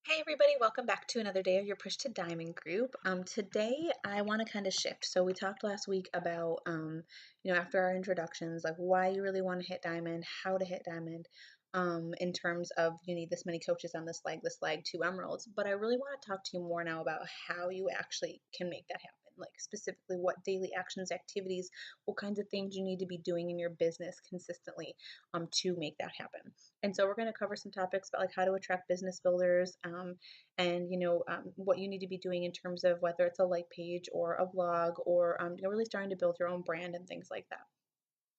Hey everybody, welcome back to another day of your Push to Diamond group. Today I want to kind of shift. So we talked last week about, after our introductions, like why you really want to hit diamond, how to hit diamond, in terms of you need this many coaches on this leg, two emeralds. But I really want to talk to you more now about how you actually can make that happen. Like specifically what daily actions, activities, what kinds of things you need to be doing in your business consistently, to make that happen. And so we're going to cover some topics about like how to attract business builders, and what you need to be doing in terms of whether it's a like page or a blog or really starting to build your own brand and things like that.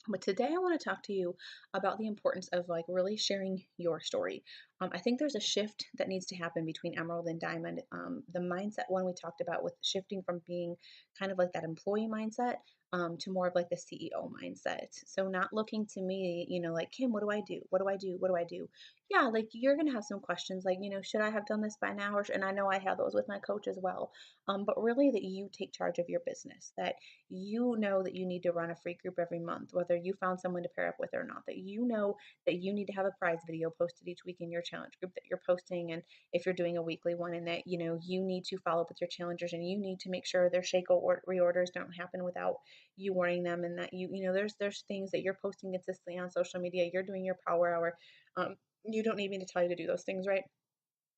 But today I want to talk to you about the importance of like really sharing your story. I think there's a shift that needs to happen between Emerald and Diamond. The mindset one we talked about with shifting from being kind of like that employee mindset, to more of like the CEO mindset. So not looking to me, like Kim, what do I do? What do I do? What do I do? Yeah, like you're gonna have some questions like, should I have done this by now? And I know I have those with my coach as well. But really that you take charge of your business, that you know that you need to run a free group every month, whether you found someone to pair up with or not, that you know that you need to have a prize video posted each week in your challenge group that you're posting. And if you're doing a weekly one, and that, you need to follow up with your challengers and you need to make sure their shake or reorders don't happen without you warning them. And that there's things that you're posting consistently on social media. You're doing your power hour. You don't need me to tell you to do those things, right?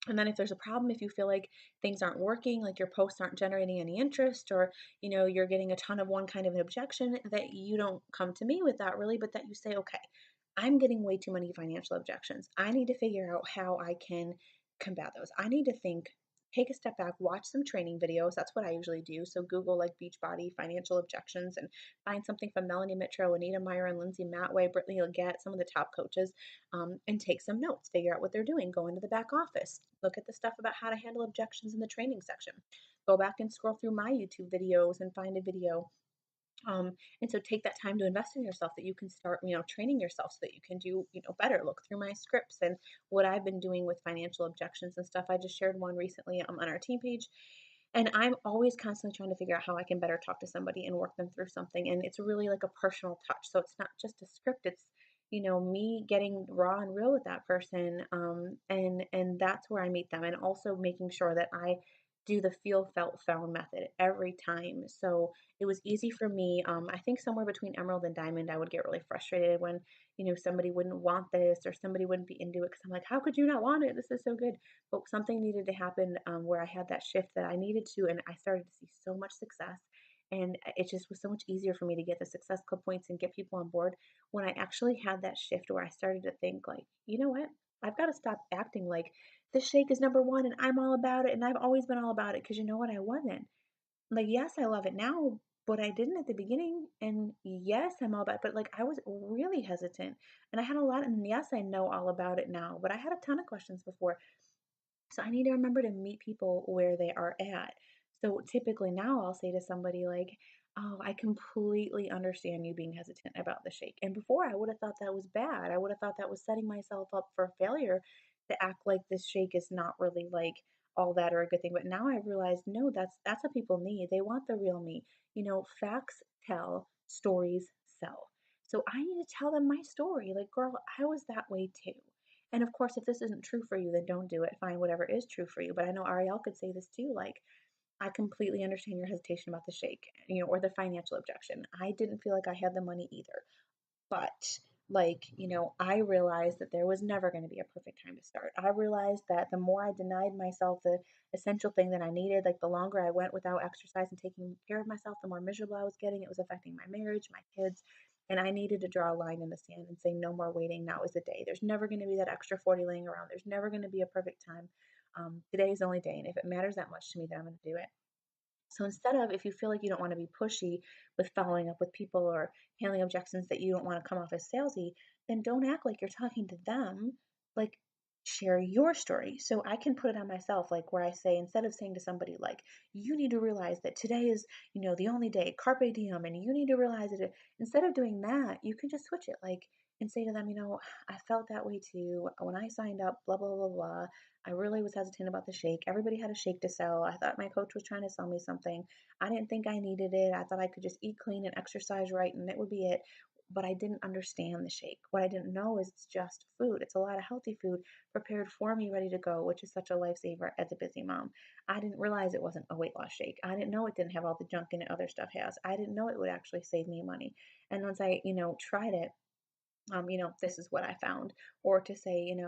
And then if there's a problem, if you feel like things aren't working, like your posts aren't generating any interest, or you're getting a ton of one kind of an objection, that you don't come to me with that really, but that you say, okay, I'm getting way too many financial objections. I need to figure out how I can combat those. I need to think, take a step back, watch some training videos. That's what I usually do. So Google like Beachbody financial objections and find something from Melanie Mitro, Anita Meyer, and Lindsay Matway, Brittany Leggett, some of the top coaches, and take some notes, figure out what they're doing, go into the back office, look at the stuff about how to handle objections in the training section, go back and scroll through my YouTube videos and find a video. And so take that time to invest in yourself that you can start, training yourself so that you can do, better. Look through my scripts and what I've been doing with financial objections and stuff. I just shared one recently on our team page. And I'm always constantly trying to figure out how I can better talk to somebody and work them through something. And it's really like a personal touch. So it's not just a script. It's, me getting raw and real with that person. And that's where I meet them. And also making sure that I do the feel, felt, found method every time. So it was easy for me. I think somewhere between Emerald and Diamond, I would get really frustrated when, somebody wouldn't want this or somebody wouldn't be into it. Cause I'm like, how could you not want it? This is so good. But something needed to happen, where I had that shift that I needed to, and I started to see so much success. And it just was so much easier for me to get the Success Club points and get people on board when I actually had that shift where I started to think, like, you know what? I've got to stop acting like this shake is number one and I'm all about it and I've always been all about it, because you know what? I wasn't. Like, yes, I love it now, but I didn't at the beginning. And yes, I'm all about it, but like I was really hesitant and I had a lot. And yes, I know all about it now, but I had a ton of questions before. So I need to remember to meet people where they are at. So typically now I'll say to somebody like, "Oh, I completely understand you being hesitant about the shake." And before I would have thought that was bad. I would have thought that was setting myself up for failure to act like this shake is not really like all that or a good thing. But now I realize no, that's what people need. They want the real me. Facts tell, stories sell. So I need to tell them my story. Like, girl, I was that way too. And of course, if this isn't true for you, then don't do it. Find whatever is true for you. But I know Ariel could say this too. Like, I completely understand your hesitation about the shake, or the financial objection. I didn't feel like I had the money either. But, like, I realized that there was never going to be a perfect time to start. I realized that the more I denied myself the essential thing that I needed, like the longer I went without exercise and taking care of myself, the more miserable I was getting. It was affecting my marriage, my kids. And I needed to draw a line in the sand and say, no more waiting. Now is the day. There's never going to be that extra 40 laying around. There's never going to be a perfect time. Today is the only day. And if it matters that much to me, then I'm going to do it. So instead of, if you feel like you don't want to be pushy with following up with people or handling objections that you don't want to come off as salesy, then don't act like you're talking to them. Like, share your story. So I can put it on myself, like where I say, instead of saying to somebody like, you need to realize that today is, the only day, carpe diem, and you need to realize it. Instead of doing that, you can just switch it, like, and say to them, I felt that way too when I signed up, blah, blah, blah, blah. I really was hesitant about the shake. Everybody had a shake to sell. I thought my coach was trying to sell me something. I didn't think I needed it. I thought I could just eat clean and exercise right and it would be it. but I didn't understand the shake. What I didn't know is it's just food. It's a lot of healthy food prepared for me, ready to go, which is such a lifesaver as a busy mom. I didn't realize it wasn't a weight loss shake. I didn't know it didn't have all the junk in it other stuff has. I didn't know it would actually save me money. And once I, tried it, this is what I found. Or to say, and,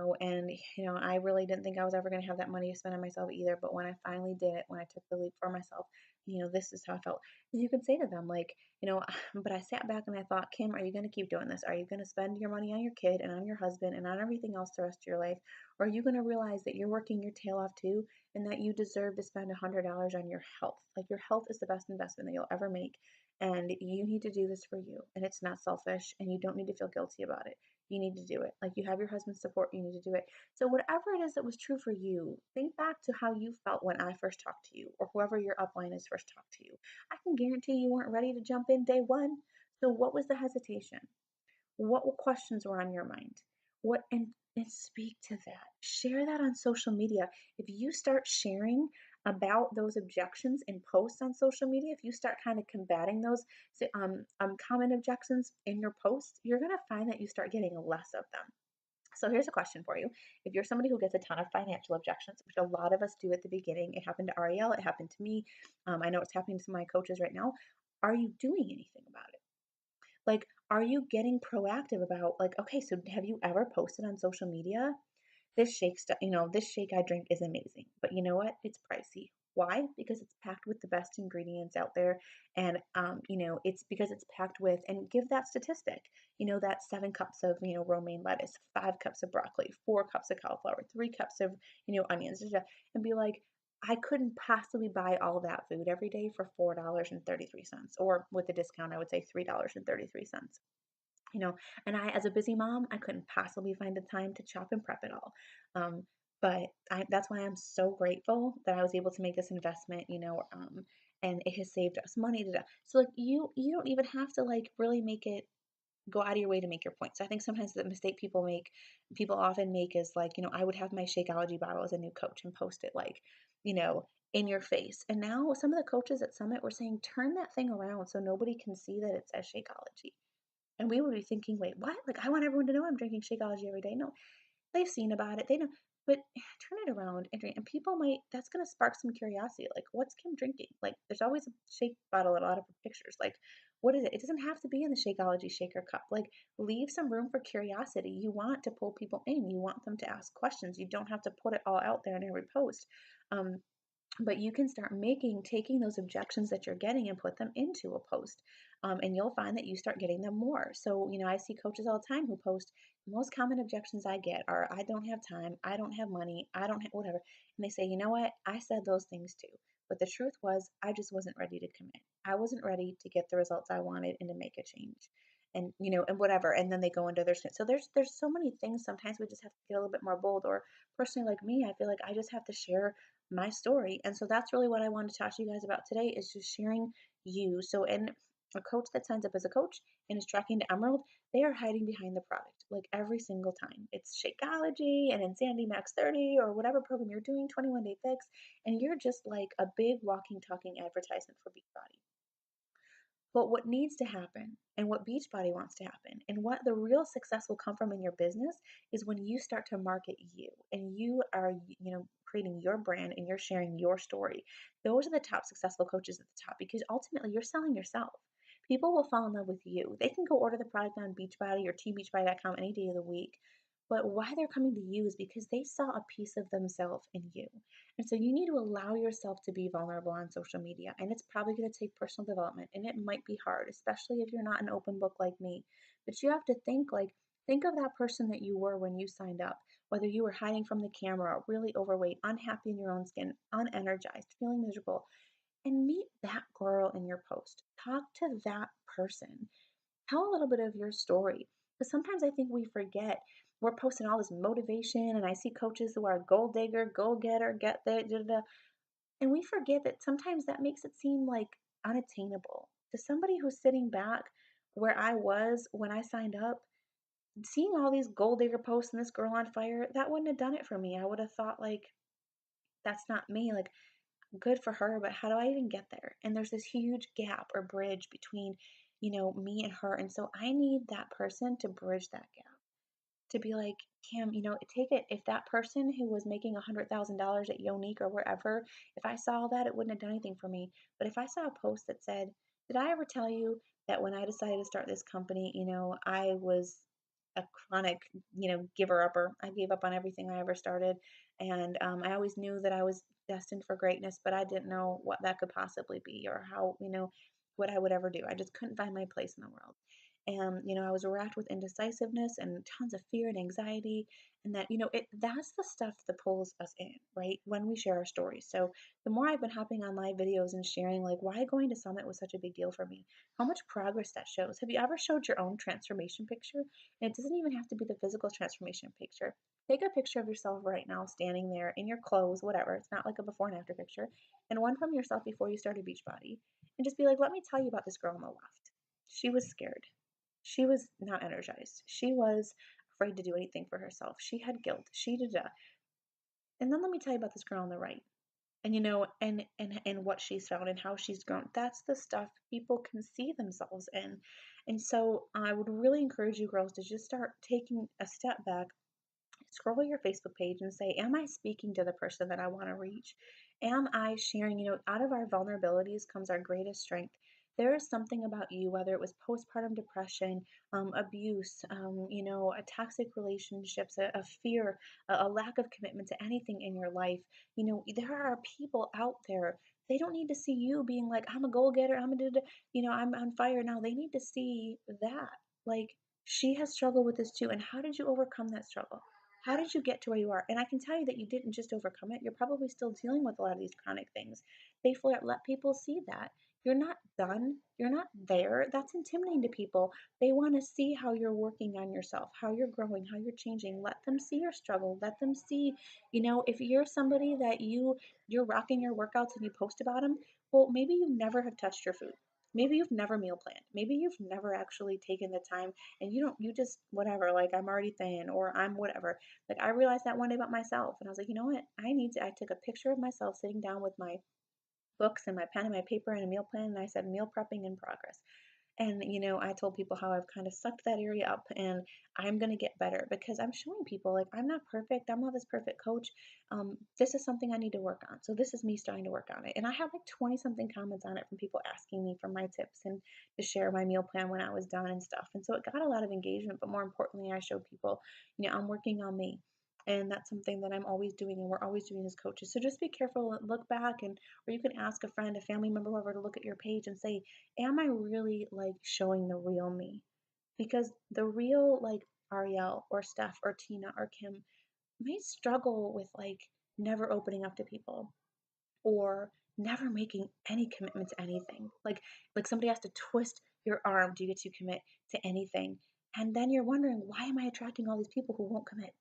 I really didn't think I was ever going to have that money to spend on myself either. But when I finally did it, when I took the leap for myself, this is how I felt. And you can say to them, like, but I sat back and I thought, Kim, are you going to keep doing this? Are you going to spend your money on your kid and on your husband and on everything else the rest of your life? Or are you going to realize that you're working your tail off too and that you deserve to spend $100 on your health? Like, your health is the best investment that you'll ever make. And you need to do this for you. And it's not selfish and you don't need to feel guilty about it. You need to do it. Like, you have your husband's support, you need to do it. So, whatever it is that was true for you, think back to how you felt when I first talked to you or whoever your upline is first talked to you. I can guarantee you weren't ready to jump in day one. So, what was the hesitation? What questions were on your mind? And speak to that. Share that on social media. If you start sharing about those objections in posts on social media, if you start kind of combating those common objections in your posts, you're going to find that you start getting less of them. So here's a question for you. If you're somebody who gets a ton of financial objections, which a lot of us do at the beginning, it happened to Ariel, it happened to me. I know it's happening to my coaches right now. Are you doing anything about it? Like, are you getting proactive about, like, okay, so have you ever posted on social media? This shake stuff, this shake I drink is amazing, but you know what? It's pricey. Why? Because it's packed with the best ingredients out there. And, it's because it's packed with, and give that statistic, that 7 cups of, romaine lettuce, 5 cups of broccoli, 4 cups of cauliflower, 3 cups of, onions, and be like, I couldn't possibly buy all that food every day for $4.33, or with the discount, I would say $3.33. And I, as a busy mom, I couldn't possibly find the time to chop and prep it all. Um, but that's why I'm so grateful that I was able to make this investment, and it has saved us money. So like you don't even have to like really make it go out of your way to make your point. So I think sometimes the mistake people often make is like, I would have my Shakeology bottle as a new coach and post it like, you know, in your face. And now some of the coaches at Summit were saying, turn that thing around so nobody can see that it says Shakeology. And we would be thinking, wait, what? Like, I want everyone to know I'm drinking Shakeology every day. No, they've seen about it. They know, but turn it around and drink. And people might, that's going to spark some curiosity. Like, what's Kim drinking? Like, there's always a shake bottle in a lot of her pictures. Like, what is it? It doesn't have to be in the Shakeology shaker cup. Like, leave some room for curiosity. You want to pull people in. You want them to ask questions. You don't have to put it all out there in every post. Um, but you can start taking those objections that you're getting and put them into a post, and you'll find that you start getting them more. So I see coaches all the time who post, the most common objections I get are, I don't have time, I don't have money, I don't have whatever. And they say, you know what, I said those things too, but the truth was I just wasn't ready to commit. I wasn't ready to get the results I wanted and to make a change. And and whatever, and then they go into their so there's so many things. Sometimes we just have to get a little bit more bold. Or personally, like me, I feel like I just have to share my story. And so that's really what I wanted to talk to you guys about today, is just sharing you. So, and a coach that signs up as a coach and is tracking to Emerald, they are hiding behind the product like every single time. It's Shakeology and Insanity Max 30 or whatever program you're doing, 21 Day Fix, and you're just like a big walking, talking advertisement for Beachbody. But what needs to happen, and what Beachbody wants to happen, and what the real success will come from in your business, is when you start to market you and you are, creating your brand and you're sharing your story. Those are the top successful coaches at the top, because ultimately you're selling yourself. People will fall in love with you. They can go order the product on Beachbody or tbeachbody.com any day of the week. But why they're coming to you is because they saw a piece of themselves in you. And so you need to allow yourself to be vulnerable on social media. And it's probably going to take personal development, and it might be hard, especially if you're not an open book like me. But you have to think of that person that you were when you signed up, whether you were hiding from the camera, really overweight, unhappy in your own skin, unenergized, feeling miserable, and meet that girl in your post. Talk to that person. Tell a little bit of your story. Because sometimes I think we forget, we're posting all this motivation, and I see coaches who are gold digger, go getter, get there, da, da, da, and we forget that sometimes that makes it seem like unattainable. To somebody who's sitting back where I was when I signed up, seeing all these gold digger posts and this girl on fire, that wouldn't have done it for me. I would have thought, like, that's not me. Like, good for her, but how do I even get there? And there's this huge gap or bridge between me and her. And so I need that person to bridge that gap, to be like, Kim, take it. If that person who was making $100,000 at Yonique or wherever, if I saw that, it wouldn't have done anything for me. But if I saw a post that said, did I ever tell you that when I decided to start this company, I was a chronic, giver upper. I gave up on everything I ever started. And I always knew that I was destined for greatness, but I didn't know what that could possibly be or how, what I would ever do. I just couldn't find my place in the world. And I was racked with indecisiveness and tons of fear and anxiety, and that that's the stuff that pulls us in, right, when we share our stories. So the more I've been hopping on live videos and sharing like why going to Summit was such a big deal for me, how much progress that shows. Have you ever showed your own transformation picture? And it doesn't even have to be the physical transformation picture. Take a picture of yourself right now standing there in your clothes, whatever, it's not like a before and after picture, and one from yourself before you started Beachbody, and just be like, let me tell you about this girl on the left. She was scared. She was not energized. She was afraid to do anything for herself. She had guilt. She did that. And then let me tell you about this girl on the right. And and what she's found and how she's grown. That's the stuff people can see themselves in. And so I would really encourage you girls to just start taking a step back, scroll your Facebook page and say, am I speaking to the person that I want to reach? Am I sharing? Out of our vulnerabilities comes our greatest strength. There is something about you, whether it was postpartum depression, abuse, a toxic relationships, a fear, a lack of commitment to anything in your life. There are people out there. They don't need to see you being like, I'm a goal getter. I'm on fire now. They need to see that. Like, she has struggled with this too. And how did you overcome that struggle? How did you get to where you are? And I can tell you that you didn't just overcome it. You're probably still dealing with a lot of these chronic things. They flare. Let people see that. You're not done. You're not there. That's intimidating to people. They want to see how you're working on yourself, how you're growing, how you're changing. Let them see your struggle. Let them see, if you're somebody that you're rocking your workouts and you post about them, well, maybe you never have touched your food. Maybe you've never meal planned. Maybe you've never actually taken the time and you just whatever, like I'm already thin or I'm whatever. Like I realized that one day about myself and I was like, you know what? I took a picture of myself sitting down with my books and my pen and my paper and a meal plan and I said meal prepping in progress. And, I told people how I've kind of sucked that area up and I'm going to get better because I'm showing people like I'm not perfect. I'm not this perfect coach. This is something I need to work on. So this is me starting to work on it. And I had like 20 something comments on it from people asking me for my tips and to share my meal plan when I was done and stuff. And so it got a lot of engagement. But more importantly, I showed people, I'm working on me. And that's something that I'm always doing and we're always doing as coaches. So just be careful, look back and or you can ask a friend, a family member, whoever to look at your page and say, am I really like showing the real me? Because the real like Ariel or Steph or Tina or Kim may struggle with like never opening up to people or never making any commitment to anything. Like somebody has to twist your arm to get you commit to anything. And then you're wondering, why am I attracting all these people who won't commit?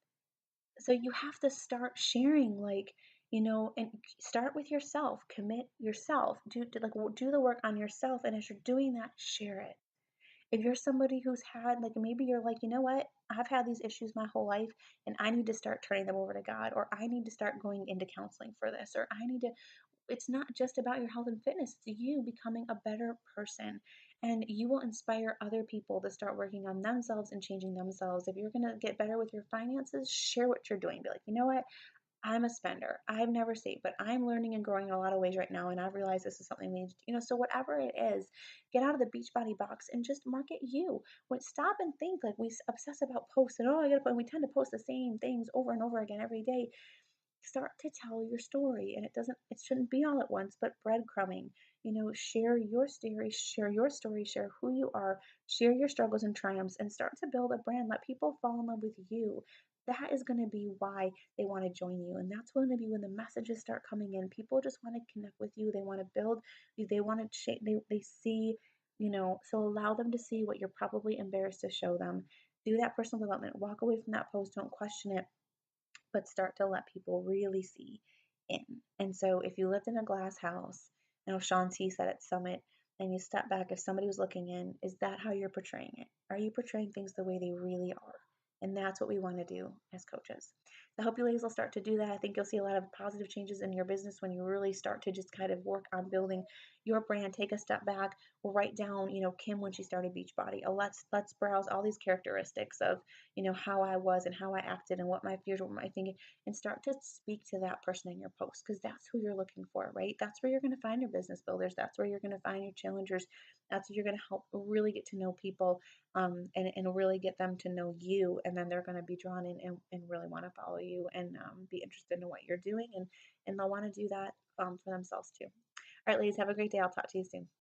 So you have to start sharing like and start with yourself, commit yourself, do the work on yourself, and as you're doing that, share it. If you're somebody who's had like maybe you're like, you know what, I've had these issues my whole life and I need to start turning them over to God, or I need to start going into counseling for this, or I need to, it's not just about your health and fitness. It's you becoming a better person. And you will inspire other people to start working on themselves and changing themselves. If you're going to get better with your finances, share what you're doing. Be like, you know what? I'm a spender. I've never saved, but I'm learning and growing in a lot of ways right now. And I've realized this is something we need to, so whatever it is, get out of the Beachbody box and just market you. Stop and think like we obsess about posts and oh, I gotta put, we tend to post the same things over and over again every day. Start to tell your story, and it shouldn't be all at once, but breadcrumbing. Share your story, share who you are, share your struggles and triumphs, and start to build a brand. Let people fall in love with you. That is going to be why they want to join you, and that's going to be when the messages start coming in. People just want to connect with you. They want to build you. They want to shape. They see, so allow them to see what you're probably embarrassed to show them. Do that personal development. Walk away from that post. Don't question it, but start to let people really see in. And so if you lived in a glass house, I know Sean T said at Summit, and you step back, if somebody was looking in, is that how you're portraying it? Are you portraying things the way they really are? And that's what we want to do as coaches. I hope you ladies will start to do that. I think you'll see a lot of positive changes in your business when you really start to just kind of work on building your brand. Take a step back, write down, Kim when she started Beachbody. Let's browse all these characteristics of, how I was and how I acted and what my fears were, what my thinking, and start to speak to that person in your post because that's who you're looking for, right? That's where you're going to find your business builders. That's where you're going to find your challengers. That's where you're going to help really get to know people, and really get them to know you. And then they're going to be drawn in and really want to follow you and be interested in what you're doing. And they'll want to do that for themselves too. All right, ladies, have a great day. I'll talk to you soon.